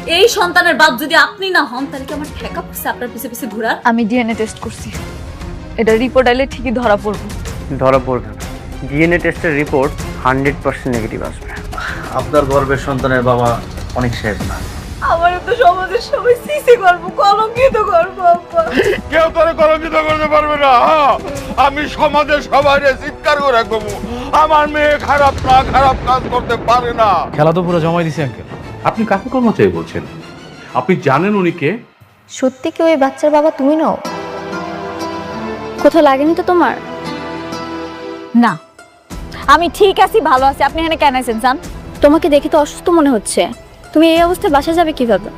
এই সন্তানের বাপ যদি আপনি না হন তাহলে কি আমার ঠেকা পড়ছে আপনার পিছে পিছে ঘোরার? আমি ডিএনএ টেস্ট করছি, এটা রিপোর্ট আইলে ঠিকই ধরা পড়বে। ধরা পড়বে না, ডিএনএ টেস্টের রিপোর্ট 100% নেগেটিভ আসবে। আপনার গর্ভের সন্তানের বাবা অনেক সাহেব না। আমার তো সমাজের সবাই সিসি করবো, কলঙ্কিত করবো আব্বা। কেউ তোরে কলঙ্কিত করতে পারবে না। আমি সমাজের সবাই চিৎকার করে রাখবো, আমার মেয়ে খারাপ না, খারাপ কাজ করতে পারে না। খেলা তো পুরো জমাই দিছি আঙ্কেল। আপনি কাকে কর্মচারী বলছেন? আপনি জানেন উনি কে? সত্যি কি ওই বাচ্চার বাবা তুমি নও? কোথাও লাগেনি তো তোমার? না, আমি ঠিক আছি, ভালো আছি। আপনি এখানে কেন আছেন জান? তোমাকে দেখে তো অসুস্থ মনে হচ্ছে। তুমি এই অবস্থায় বাসা যাবে কিভাবে?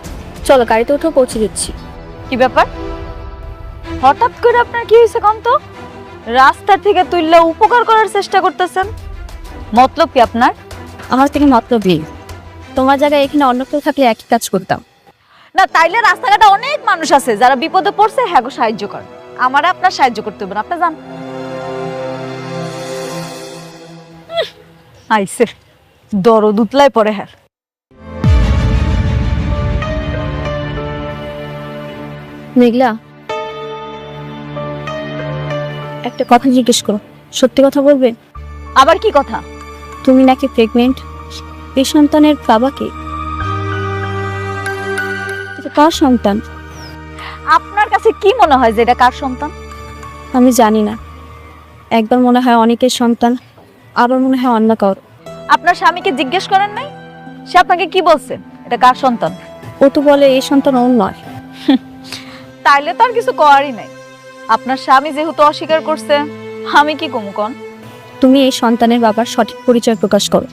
চলো গাড়িতে উঠে পৌঁছে দিচ্ছি। কি ব্যাপার, হঠাৎ করে আপনার কি হয়েছে কম তো? রাস্তা থেকে তুললে উপকার করার চেষ্টা করতেছেন, মতলব কি আপনার? আমার থেকে মতলবই। তোমার জায়গায় এখানে অন্য কেউ থাকলে একই কাজ করতাম। না, তাইলে রাস্তাঘাটে অনেক মানুষ আছে যারা বিপদে পড়ছে, হ্যাঁ গো সাহায্য করে। আমারে আপনার সাহায্য করতে হবে না, আপনি যান। আইসে দরদ উতলায় পড়ে। হ্যাঁ, মেঘলা, একটা কথা জিজ্ঞেস করো, সত্যি কথা বলবে? আবার কি কথা? তুমি নাকি প্রেগনেন্ট? এই সন্তানের বাবা কে? এটা কার সন্তান? আপনার কাছে কি মনে হয় যে এটা কার সন্তান? আমি জানি না। একবার মনে হয় অনেকের সন্তান, আবার মনে হয় অন্য কারো। আপনার স্বামীকে জিজ্ঞেস করেন নাই? সে আপনাকে কি বলছে এটা কার সন্তান? ও তো বলে এই সন্তান ওর নয়। তাইলে তো আর কিছু করারই নাই। আপনার স্বামী যেহেতু অস্বীকার করছে, আমি কি কমু কন? তুমি এই সন্তানের বাবার সঠিক পরিচয় প্রকাশ করো।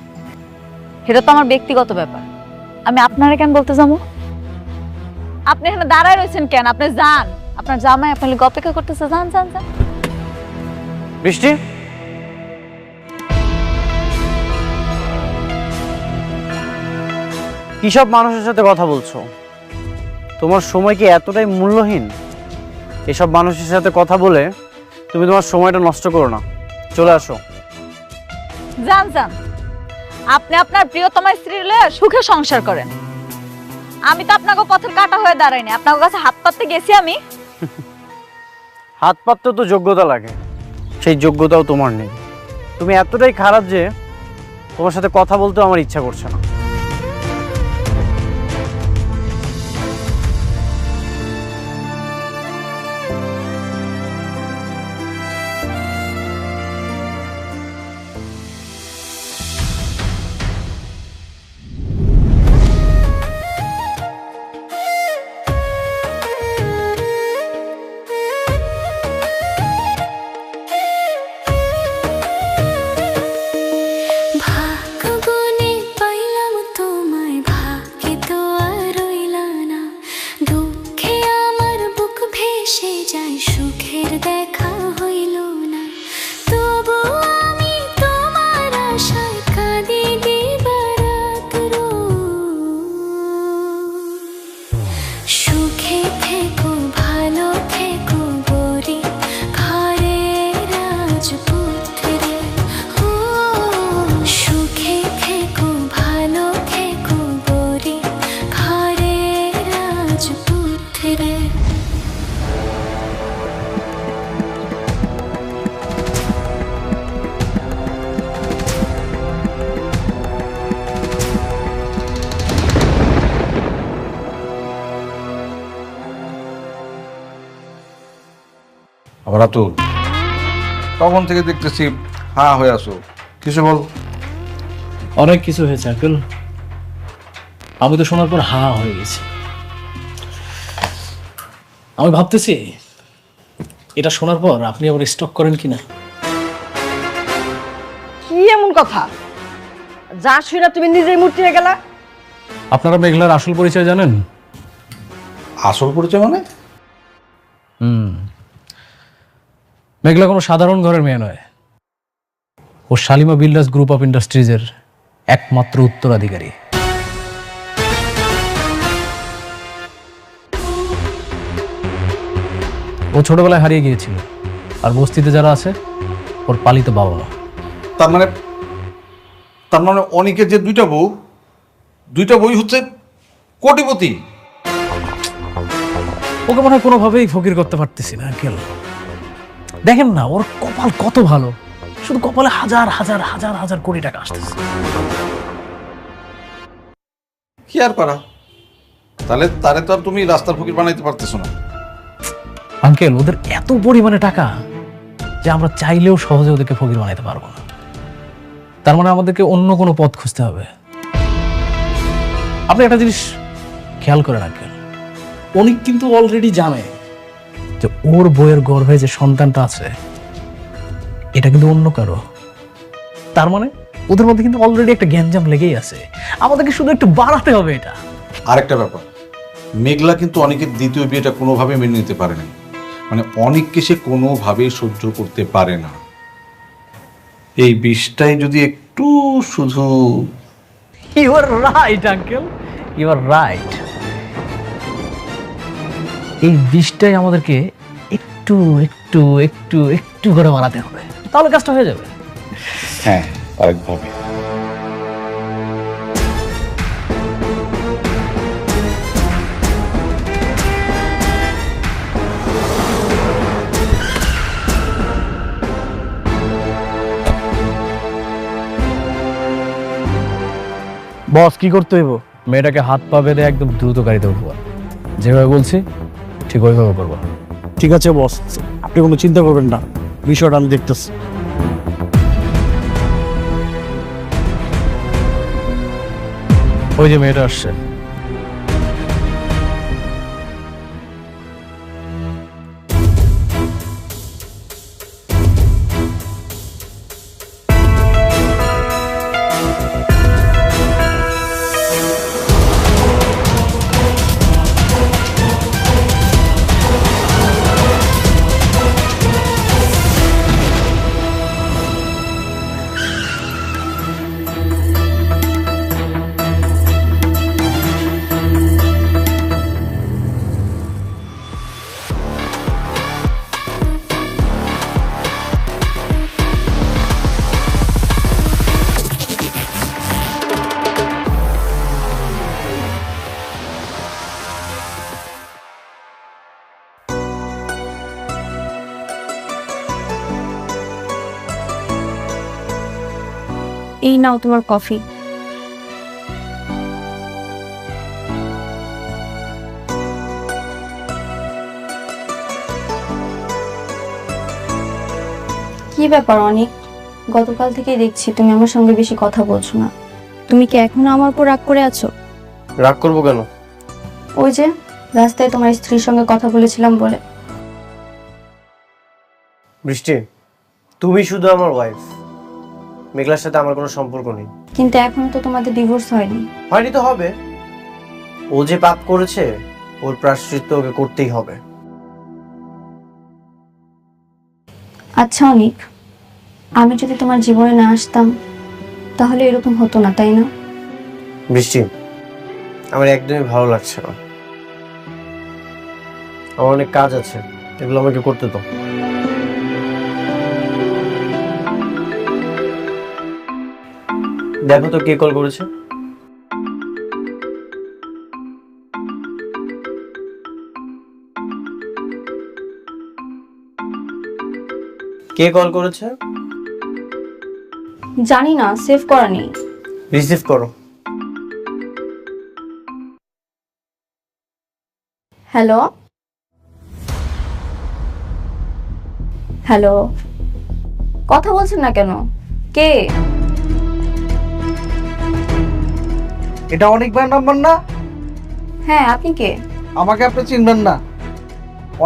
এটা তো আমার ব্যক্তিগত ব্যাপার, আমি আপনারা কেন বলতে যাবো? আপনি এখানে দাঁড়ায় রয়েছেন কেন? আপনি যান, আপনার জামাই আপনার লিগে অপেক্ষা করতেছে। যান যান যান। বৃষ্টি, কি সব মানুষের সাথে কথা বলছো? তোমার সময় কি এতটাই মূল্যহীন? এসব মানুষের সাথে কথা বলে তুমি তোমার সময়টা নষ্ট করো না, চলে আসো। যান যান, আপনি আপনার প্রিয়তমা স্ত্রী লয়ে সুখে সংসার করেন। আমি তো আপনাকে পথের কাটা হয়ে দাঁড়াইনি, আপনার কাছে হাত পাততে গেছি আমি। হাত পাততে তো যোগ্যতা লাগে, সেই যোগ্যতাও তোমার নেই। তুমি এতটাই খারাপ যে তোমার সাথে কথা বলতেও আমার ইচ্ছা করছে না। আবার আতুল, তখন থেকে দেখতেছি হ্যাঁ হয়ে আসো, কিছু বল। অনেক কিছু হয়েছে আঙ্কেল, আমি তো শোনার পর হা হয়ে গেছি। আমি ভাবতেছি এটা শোনার পর আপনি আবার স্টক করেন কিনা। কি এমন কথা যা শুনে তুমি নিজেই মুটিয়ে গেলা? আপনারা মেঘলার আসল পরিচয় জানেন? আসল পরিচয় মানে? মেঘলা কোনো সাধারণ ঘরের মেয়ে নয়, ও শালিমা বিল্ডার্স গ্রুপ অফ ইন্ডাস্ট্রিজের একমাত্র উত্তরাধিকারী। ও ছোটবেলায় হারিয়ে গিয়েছিল, আর বস্তিতে যারা আছে ওর পালিত বাবা মা। তার মানে অনেকের যে দুইটা বউ হচ্ছে কোটিপতি। ওকে মনে হয় কোনোভাবেই ফকির করতে পারতেছি না আঙ্কেল। দেখেন না ওর কপাল কত ভালো, শুধু কপালে হাজার হাজার হাজার হাজার কোটি টাকা আসতেছে। কি আর করা, তাহলে তারে তো আর তুমি রাস্তার ফকির বানাইতে পারতেছো না। আঙ্কেল ওদের এত পরিমাণে টাকা যে আমরা চাইলেও সহজে ওদেরকে ফকির বানাইতে পারবো না। তার মানে আমাদেরকে অন্য কোনো পথ খুঁজতে হবে। আপনি একটা জিনিস খেয়াল করেন আঙ্কেল, অনেক কিন্তু অলরেডি জানে যে ওর বইয়ের গর্ভে যে সন্তানটা আছে এটা কিন্তু অন্য কারো। তার মানে ওদের মধ্যে কিন্তু অলরেডি একটা গ্যাঞ্জাম লেগেই আছে, আমাদেরকে শুধু একটু বাড়াতে হবে এটা। আরেকটা ব্যাপার, মেঘলা কিন্তু অনেকের দ্বিতীয় বিয়েটা কোনোভাবে মেনে নিতে পারে না, মানে অনেককে সে কোনোভাবেই সহ্য করতে পারে না। এই বিষটাই যদি একটু শুধু। You are right uncle, you are right. এই বিষটাই আমাদেরকে একটু একটু একটু একটু করে বাড়াতে হবে, তাহলে কাজটা হয়ে যাবে। হ্যাঁ, আরেকভাবে। বস কি করতে হইব? মেয়েটাকে হাত পা বেঁধে একদম দ্রুত গাড়িতে উঠবো, যেভাবে বলছি ঠিক ওইভাবে করবো। ঠিক আছে বস, আপনি কোনো চিন্তা করবেন না, বিষয়টা আমি দেখতেছি। ওই যে মেয়েটা আসছে। এই নাও তোমার কফি। কি ব্যাপার অনেক, গতকাল থেকেই দেখছি তুমি আমার সঙ্গে বেশি কথা বলছো না। তুমি কি এখনো আমার উপর রাগ করে আছো? রাগ করবো কেন? ওই যে রাস্তায় তোমার স্ত্রীর সঙ্গে কথা বলেছিলাম বলে। বৃষ্টি, তুমি শুধু আমার ওয়াইফ, মেঘলার সাথে আমার কোনো সম্পর্ক নেই। কিন্তু এখনো তো তোমাদের ডিভোর্স হয়নি। হয়নি তো হবে। ও যে পাপ করেছে ওর প্রায়শ্চিত্ত ওকে করতেই হবে। আচ্ছা অনিক, আমি যদি তোমার জীবনে না আসতাম তাহলে এরকম হতো না, তাই না? বৃষ্টি, আমার একদমই ভালো লাগছে না। আমার অনেক কাজ আছে, এগুলো আমাকে করতে দাও। দেখো তো কে কল করেছে। কে কল করেছে? জানি না, সেভ করা নেই। রিসিভ করো। হ্যালো হ্যালো, কথা বলছেন না কেন? কে? এটা অনেকবার নাম্বার না? হ্যাঁ, আপনি কে? আমাকে আপনি চিনবেন না।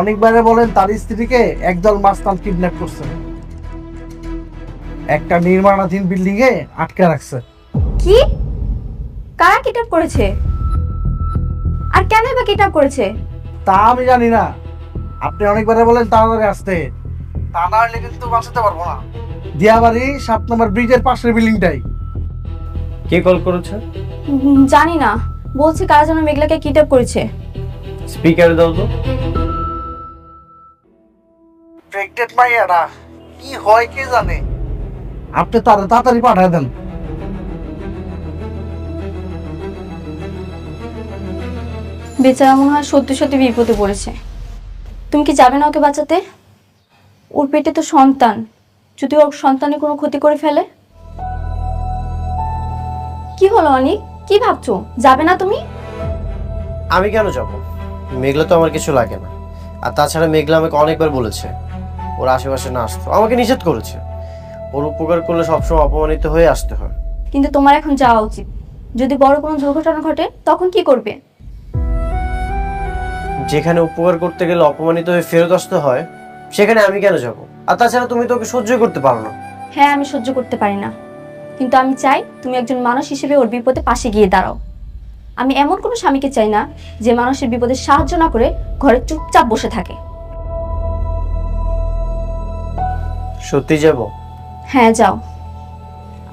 অনেকবারে বলেন তার স্ত্রীকে একদল মাস্তান কিডন্যাপ করছে, একটা নির্মাণাধীন বিল্ডিং এ আটকে রাখছে। কি? কারা কিডন্যাপ করেছে? আর কেন বা কিডন্যাপ করেছে? তা আমি জানি না। আপনি অনেকবারে বলেন তাড়াতাড়ি আসতে, তা না হলে কিন্তু বাঁচাতে পারবো না। দিয়াবাড়ি 7 নম্বর ব্রিজের পাশের বিল্ডিংটাই। কে কল করেছে? জানি না, বলছে কারা যেন মেঘলাকে কিডন্যাপ করেছে। স্পিকারে দাও তো। প্রেগনেন্ট মাইয়াটা কি হয় কে জানে। আপনি তাড়াতাড়ি পাঠিয়ে দেন। বেচারা মনে হয় সত্যি সত্যি বিপদে পড়েছে। তুমি কি যাবে না ওকে বাঁচাতে? ওর পেটে তো সন্তান, যদি ওর সন্তানের কোনো ক্ষতি করে ফেলে। কি হলো অনিক, কি ভাবছো? যাবে না তুমি? আমি কেন যাব? মেঘলা তো আমার কিছু লাগে না। আর তাছাড়া মেঘলা আমাকে অনেকবার বলেছে ওর আশেপাশে না আসতো, আমাকে নিষেধ করেছে। ওর উপকার করলে সবসময় অপমানিত হয়ে আসতে হয়। কিন্তু তোমার এখন যাওয়া উচিত। যদি বড় কোনো দুর্ঘটনা ঘটে তখন কি করবে? যেখানে উপকার করতে গেলে অপমানিত হয়ে ফেরত আসতে হয়, সেখানে আমি কেন যাব? আর তাছাড়া তুমি তো ওকে সহ্য করতে পারো না। হ্যাঁ, আমি সহ্য করতে পারি না, কিন্তু আমি চাই তুমি একজন মানুষ হিসেবে ওর বিপদে পাশে গিয়ে দাঁড়াও। আমি এমন কোনো স্বামীকে চাই না যে মানুষের বিপদে সাহায্য না করে ঘরে চুপচাপ বসে থাকে। সত্যি যাব? হ্যাঁ, যাও।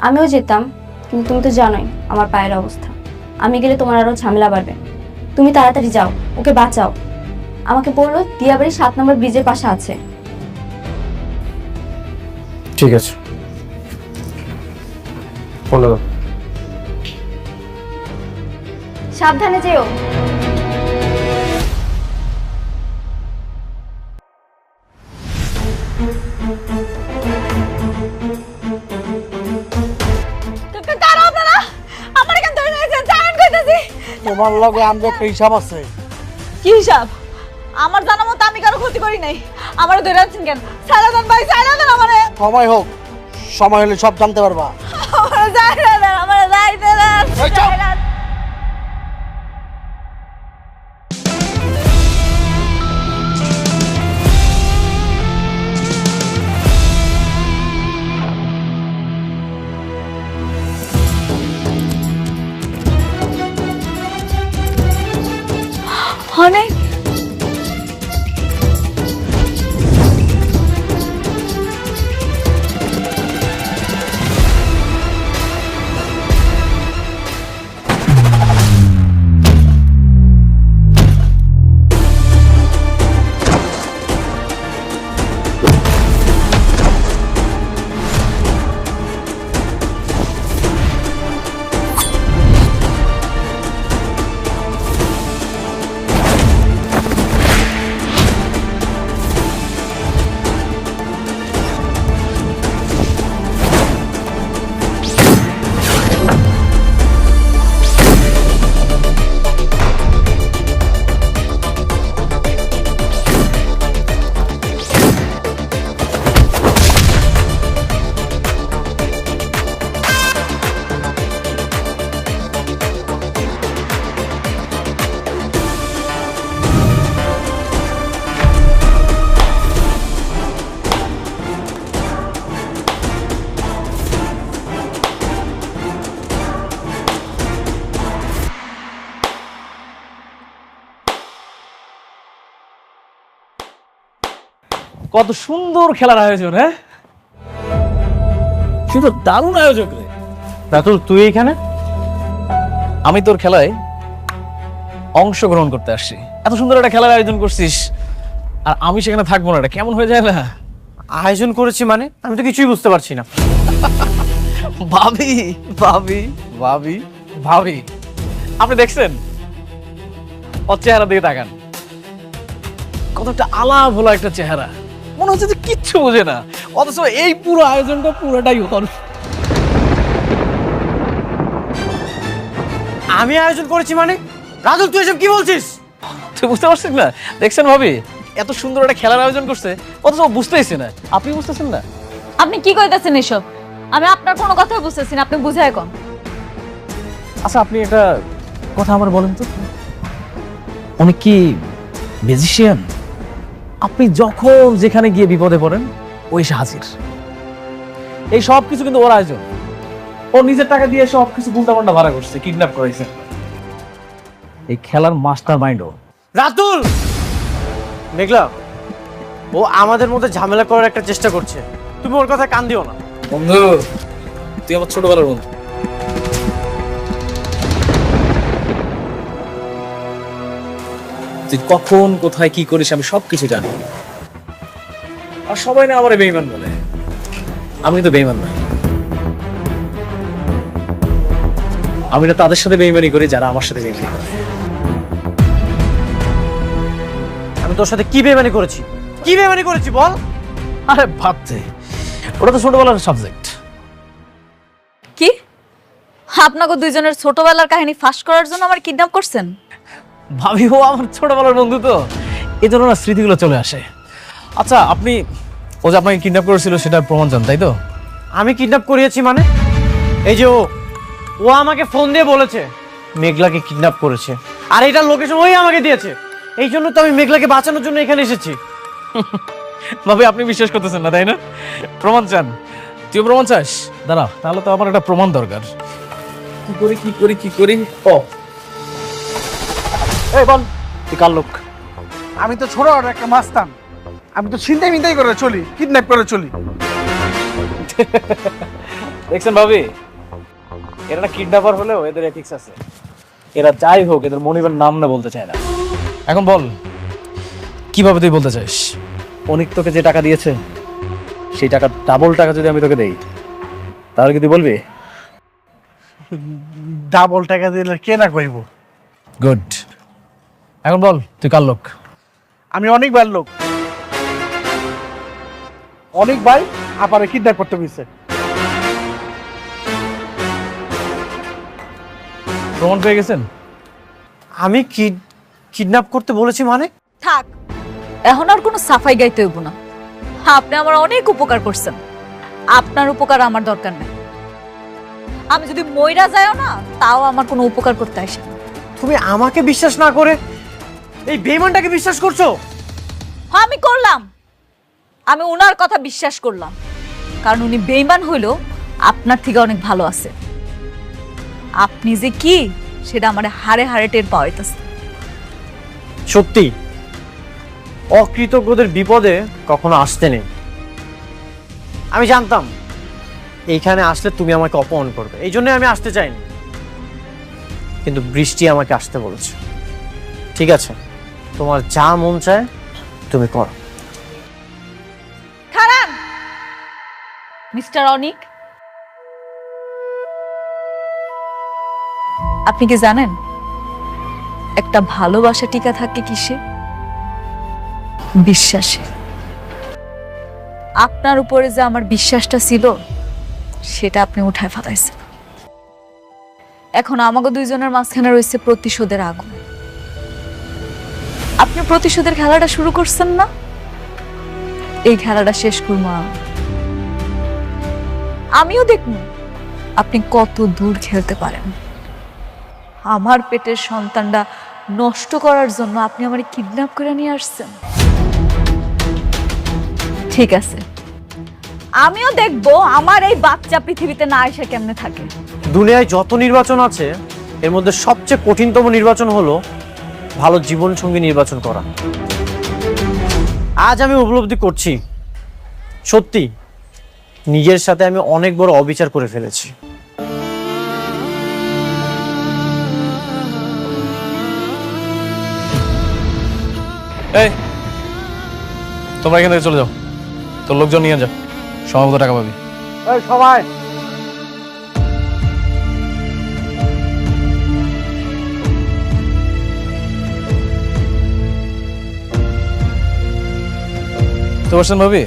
আমিও যেতাম, কিন্তু তুমি তো জানোই আমার পায়ের অবস্থা। আমি গেলে তোমার আরো ঝামেলা বাড়বে। তুমি তাড়াতাড়ি যাও, ওকে বাঁচাও। আমাকে বললো দিয়াবাড়ি 7 নম্বর ব্রিজের পাশে আছে। ঠিক আছে, ফোন দাও। সাবধানে যেও। দাঁড়াও আপনারা, আমার এখান ধরে নিয়েছে, জানেন কইতাছি। তোমার লগে আমাদের একটা হিসাব আছে। কি হিসাব? আমার জানা মতো আমি কারো ক্ষতি করি নাই। আমার ধরে আছেন কেন? ছাড়া দেন ভাই, ছাড়া দেন আমারে। সময় হোক, সময় হলে সব জানতে পারবা। আমারে ছাড়া দেন, আমারে যাইতে দেন। অনেক কত সুন্দর খেলার আয়োজন! হ্যাঁ, শুধু দারুণ আয়োজক রে। রাতুল, তুই এখানে? আমি তোর খেলায় অংশগ্রহণ করতে আসছি। এত সুন্দর একটা খেলার আয়োজন করছিস, আর আমি সেখানে থাকবো না, এটা কেমন হয়ে যায় না? আয়োজন করেছি মানে? আমি তো কিছুই বুঝতে পারছি না। ভাবি ভাবি ভাবি ভাবি, আপনি দেখছেন ওর চেহারা দিকে তাকান, কত একটা আলাপ হলো একটা চেহারা, মনে হচ্ছে যে কিচ্ছু বোঝে না, অথচ এই পুরো আয়োজনটা পুরোটাই ওর। আমি আয়োজন করেছি মানে? রাতুল, তুই এসব কি বলছিস? তুই বুঝতে পারছিস না? দেখছেন ভাবি, এত সুন্দর একটা খেলার আয়োজন করছে, অথচ ও বুঝতেইছে না। আপনি বুঝতেছেন না? আপনি কি কইতাছেন এসব? আমি আপনার কোনো কথা বুঝতেছি না, আপনি বুঝায় কোন। আচ্ছা, আপনি একটা কথা আমার বলেন তো, উনি কি ম্যাজিশিয়ান? আপনি যখন যেখানে গিয়ে বিপদে পড়েন ওই এসে হাজির। এই সব কিছু কিন্তু ওর আয়োজন। ও নিজের টাকা দিয়ে সব কিছু উল্টাপাল্টা ভাড়া করছে, কিডন্যাপ করাইছে। এই খেলার মাস্টার মাইন্ড ও। রাতুল, মেঘলা, ও আমাদের মধ্যে ঝামেলা করার একটা চেষ্টা করছে। তুমি ওর কথা কান দিও না। বন্ধু, তুই আমার ছোটবেলার বন্ধু। তুই কখন কোথায় কি করিস আমি সবকিছু জানি, আর সবাই না আমার বেঈমান বলে। আমি তো বেঈমান নই, আমি না তাদের সাথে বেঈমানি করি যারা আমার সাথে বেঈমানি করে। তোর সাথে কি বেমানি করেছি, কি বেমানি করেছি বল। আরে ভাবছে ওটা তো ছোটবেলার সাবজেক্ট। কি আপনাকে দুইজনের ছোটবেলার কাহিনী ফাঁস করার জন্য আমার কিডন্যাপ করছেন? ভাবি ও আমার ছোটবেলার বন্ধু, তো এই জন্য না স্মৃতিগুলো চলে আসে। আচ্ছা আপনি, ও যে আপনাকে কিডন্যাপ করেছিল সেটার প্রমাণ চান তাই তো? আমি কিডন্যাপ করিয়েছি মানে? এই যে ও আমাকে ফোন দিয়ে বলেছে মেঘলাকে কিডন্যাপ করেছে, আর এটার লোকেশন ওই আমাকে দিয়েছে। এই জন্য তো আমি মেঘলাকে বাঁচানোর জন্য এখানে এসেছি। ভাবি আপনি বিশ্বাস করতেছেন না তাই না? প্রমাণ চান? তুই প্রমাণ চাস? দাঁড়া, তাহলে তো আমার একটা প্রমাণ দরকার। কি করি ও এই বল, তুই কার লোক? আমি তো ছোট একটা মাস্তান, আমি তো ছিনতাই মিনতাই করে চলি, কিডন্যাপ করে চলি। দেখছেন ভাবি, এরা না কিডন্যাপার হলেও এদের এথিক্স আছে। এরা যাই হোক এদের মনিবের নাম না বলতে চায় না। এখন বল কিভাবে তুই বলতে চাস? অনিক তোকে যে টাকা দিয়েছে সেই টাকা ডাবল টাকা যদি আমি তোকে দেই তাহলে কি তুই বলবি? ডাবল টাকা দিলে কে না কইব। গুড। এখন বল তুই কার লোক? আমি অনেক ভাই লোক, অনেক ভাই আপারে কিডন্যাপ করতে গেছে। প্রমাণ পেয়ে গেছেন? আমি কিডন্যাপ করতে বলেছি মানে? থাক, এখন আর কোনো সাফাই গাইতে হইব না। আপনি আমার অনেক উপকার করছেন, আপনার উপকার আমার দরকার নেই। আমি যদি মইরা যাও না তাও আমার কোনো উপকার করতে আসে না। তুমি আমাকে বিশ্বাস না করে এই বেঈমানটাকে বিশ্বাস করছো? হ্যাঁ আমি করলাম, আমি ওনার কথা বিশ্বাস করলাম, কারণ উনি বেঈমান হইলো আপনার থেকে অনেক ভালো আছে। আপনি যে কি সেটা আমার হাড়ে হাড়ে টের পাওয়াইতেছে। সত্যি অকৃতজ্ঞদের বিপদে কখনো আসতে নেই। আমি জানতাম এইখানে আসলে তুমি আমাকে অপমান করবে, এই জন্য আমি আসতে চাইনি, কিন্তু বৃষ্টি আমাকে আসতে বলেছে। ঠিক আছে, তোমার যা মন চায় তুমি করো। খারান মিস্টার অনিক, আপনি কি জানেন একটা ভালোবাসা টিকা থাকে কিসে? বিশ্বাসে। আপনার উপরে যে আমার বিশ্বাসটা ছিল সেটা আপনি উঠায় ফালাইছেন। এখন আমাকে দুইজনের মাঝখানে রয়েছে প্রতিশোধের আগুন। আপনি প্রতিশোধের খেলাটা শুরু করছেন না, এই খেলাটা শেষ করবো আমিও দেখব আপনি কত দূর খেলতে পারেন। আমার পেটের সন্তানটা নষ্ট করার জন্য আপনি আমারে কিডন্যাপ করে নিয়ে আসছেন। ঠিক আছে, আমিও দেখব আমার এই বাচ্চা পৃথিবীতে না এসে কেমনে থাকে। দুনিয়ায় যত নির্বাচন আছে এর মধ্যে সবচেয়ে কঠিনতম নির্বাচন হলো ভালো জীবন সঙ্গী নির্বাচন করা। আজ আমি উপলব্ধি করছি সত্যি নিজের সাথে আমি অনেক বড় অবিচার করে ফেলেছি। এই তোমরা এখান থেকে চলে যাও, তোর লোকজন নিয়ে যাও, সময় টাকা পাবি। এই সবাই তো বলছেন ভাবি,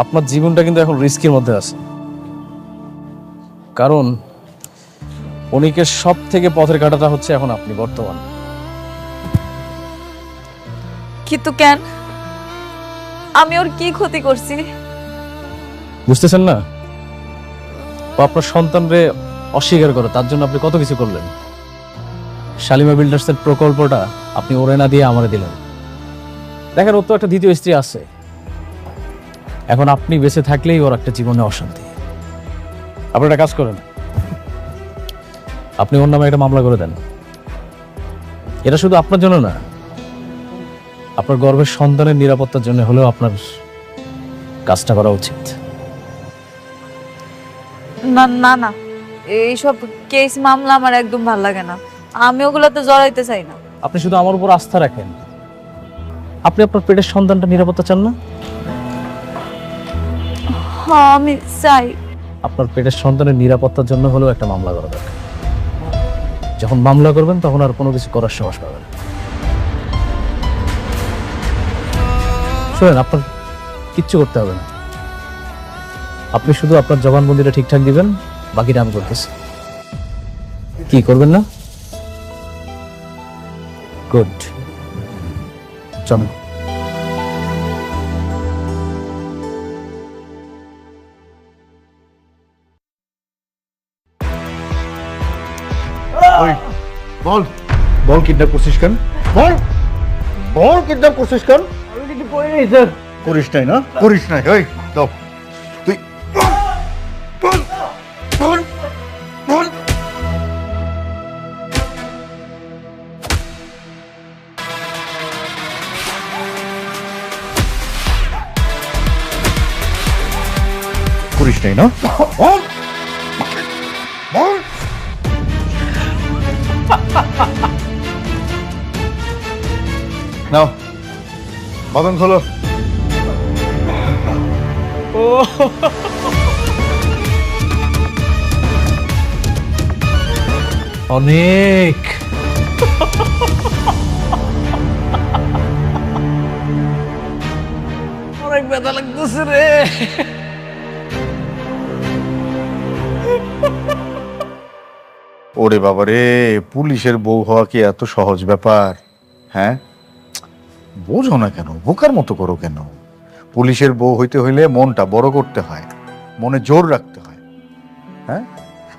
আপনার জীবনটা কিন্তু এখন রিস্কের মধ্যে আছে, কারণ অনিকের সব থেকে পথের কাঁটাটা হচ্ছে এখন আপনি বর্তমান। কিন্তু কেন? আমি ওর কি ক্ষতি করছি? বুঝতেছেন না? ও আপনার সন্তানরে অস্বীকার করে, তার জন্য আপনি কত কিছু করলেন। শালিমা বিল্ডার্সের প্রকল্পটা আপনি ওরে না দিয়ে আমারে দিলেন। দেখেন ওর তো একটা দ্বিতীয় স্ত্রী আছে, এখন আপনি বেঁচে থাকলেই ওর একটা জীবনে অশান্তি। আপনি একটা কাজ করেন, আপনি ওর নামে একটা মামলা করে দেন। এটা শুধু আপনার জন্য না, আপনার গর্ভের সন্তানের নিরাপত্তার জন্য হলেও আপনার কাজটা করা উচিত। না না না, এইসব কেস মামলা আমার একদম ভালো লাগে না, আমি ওগুলোতে জড়াইতে চাই না। আপনি শুধু আমার উপর আস্থা রাখেন। আপনি আপনার পেটের সন্তানটা নিরাপত্তা চান না? হ্যাঁ আমি চাই। আপনার পেটের সন্তানের নিরাপত্তার জন্য হলেও একটা মামলা করা দরকার। যখন মামলা করবেন তখন আর কোনো কিছু করার সাহস পাবেন না। শোনেন, আপনার কিচ্ছু করতে হবে না। আপনি শুধু আপনার জবানবন্দিটা ঠিকঠাক দিবেন, বাকিটা আমি করতেছি। কি করবেন না? গুড, চলো। বল বল কিডন্যাপ করছিস কেন? বল বল কিডন্যাপ করছিস কেন? আমি কিছু করি নাই স্যার। করিস নাই না? করিস নাই। ওই দাও তুই বল বল বল। করিস নাই না? বল বল। নাও বাদন খোলো। অনেক অনেক ব্যথা লাগতেছে রে। ওরে বাবা রে, পুলিশের বউ হওয়া কি এত সহজ ব্যাপার? হ্যাঁ, বোঝো না কেন? বোকার মতো করো কেন? পুলিশের বউ হইতে হইলে মনটা বড় করতে হয়, মনে জোর রাখতে হয়। হ্যাঁ,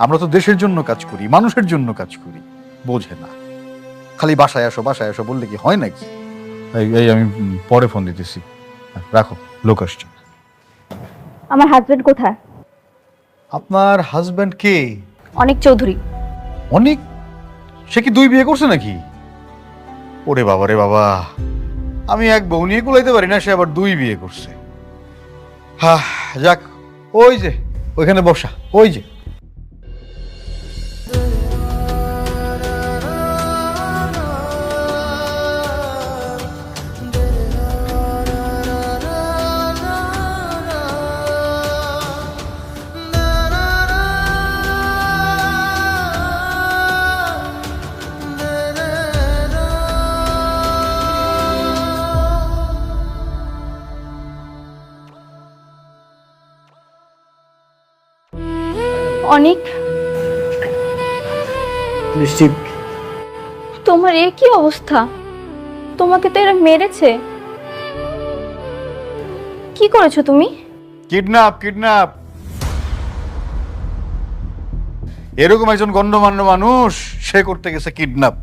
আমরা তো দেশের জন্য কাজ করি, মানুষের জন্য কাজ করি। বোঝে না, খালি বাসায় আসো বাসায় আসো বললে কি হয় নাকি? এই আমি পরে ফোন দিতেছি, রাখো, লোক আসছে। আমার হাজবেন্ড কোথায়? আপনার হাজবেন্ড কে? অনেক চৌধুরী। অনেক? সে কি 2 বিয়ে করছে নাকি? ওরে বাবা রে বাবা, আমি এক বউ নিয়ে কুলাইতে পারি না, সে আবার 2 বিয়ে করছে। হ্যাঁ যাক, ওই যে ওইখানে বসা, ওই যে। অনেক, নিশ্চিত তোমার এ কি অবস্থা? তোমাকে তো এরা মেরেছে। কি করেছো তুমি? Kidnap kidnap. এরকম একজন গণ্যমান্য মানুষ, সে করতে গেছে কিডন্যাপ।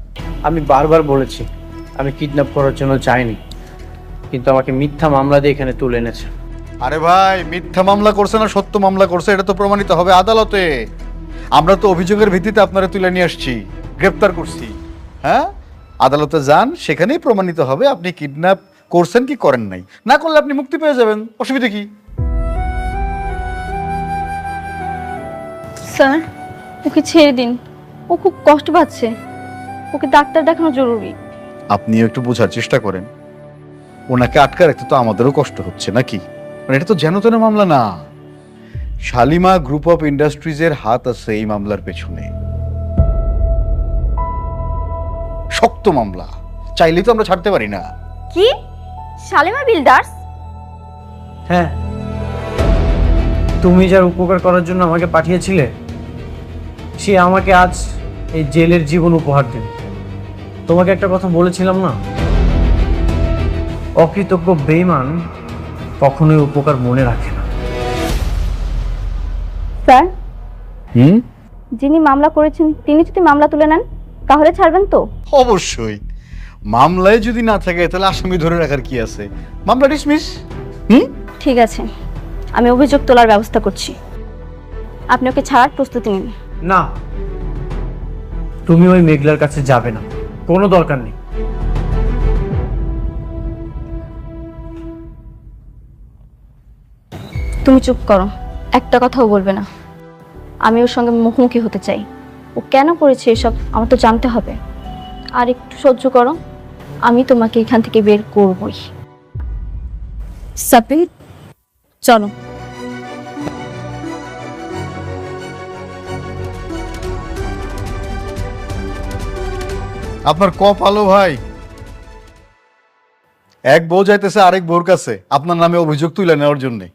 আমি বারবার বলেছি আমি কিডন্যাপ করার জন্য চাইনি, কিন্তু আমাকে মিথ্যা মামলা দিয়ে এখানে তুলে এনেছে। আরে ভাই, মিথ্যা মামলা করছে না সত্য মামলা করছে এটা তো প্রমাণিত হবে আদালতে। আমরা তো অভিযোগের ভিত্তিতে আপনারা তুলে নিয়ে আসছি, গ্রেপ্তার করছি। হ্যাঁ, আদালতে যান, সেখানেই প্রমাণিত হবে আপনি কিডন্যাপ করছেন কি করেন নাই। না করলে আপনি মুক্তি পেয়ে যাবেন, অসুবিধা কি? স্যার, ওকে ছেড়ে দিন, ও খুব কষ্ট পাচ্ছে, ওকে ডাক্তার দেখানো জরুরি। আপনিও একটু বোঝার চেষ্টা করেন, ওনাকে আটকে রাখতে তো আমাদেরও কষ্ট হচ্ছে নাকি? মানে এটা তো যেন তেন মামলা না। শালিমা গ্রুপ অফ ইন্ডাস্ট্রিজের হাত আছে এই মামলার পেছনে। শক্ত মামলা, চাইলেই তো আমরা ছাড়তে পারি না। কি? শালিমা বিল্ডার্স? হ্যাঁ, তুমি যার উপকার করার জন্য আমাকে পাঠিয়েছিলে, সে আমাকে আজ এই জেলের জীবন উপহার দেবে। তোমাকে একটা কথা বলেছিলাম না, অকৃতজ্ঞ বেঈমান কখনোই উপকার মনে রাখে না। স্যার, যিনি মামলা করেছেন তিনি যদি মামলা তুলে নেন তাহলে ছাড়বেন তো? অবশ্যই, মামলায় যদি না থাকে তাহলে আসামি ধরে রাখার কি আছে? মামলা ডিসমিস। ঠিক আছে, আমি অভিযোগ তোলার ব্যবস্থা করছি, আপনি ওকে ছাড়ার প্রস্তুতি নিন। না, তুমি ওই মেঘলার কাছে যাবে না, কোনো দরকার নেই। তুমি চুপ করো, একটা কথাও বলবে না। আমি ওর সঙ্গে মুখোমুখি হতে চাই। ও কেন করেছে এসব আমার তো জানতে হবে। আর একটু সহ্য করো, আমি তোমাকে এখান থেকে বের করবই। সাপির, চলো। আপনার কপালও ভাই এক বউ যাইতেছে আরেক বউর কাছে আপনার নামে অভিযোগ তুলে নেওয়ার জন্যে।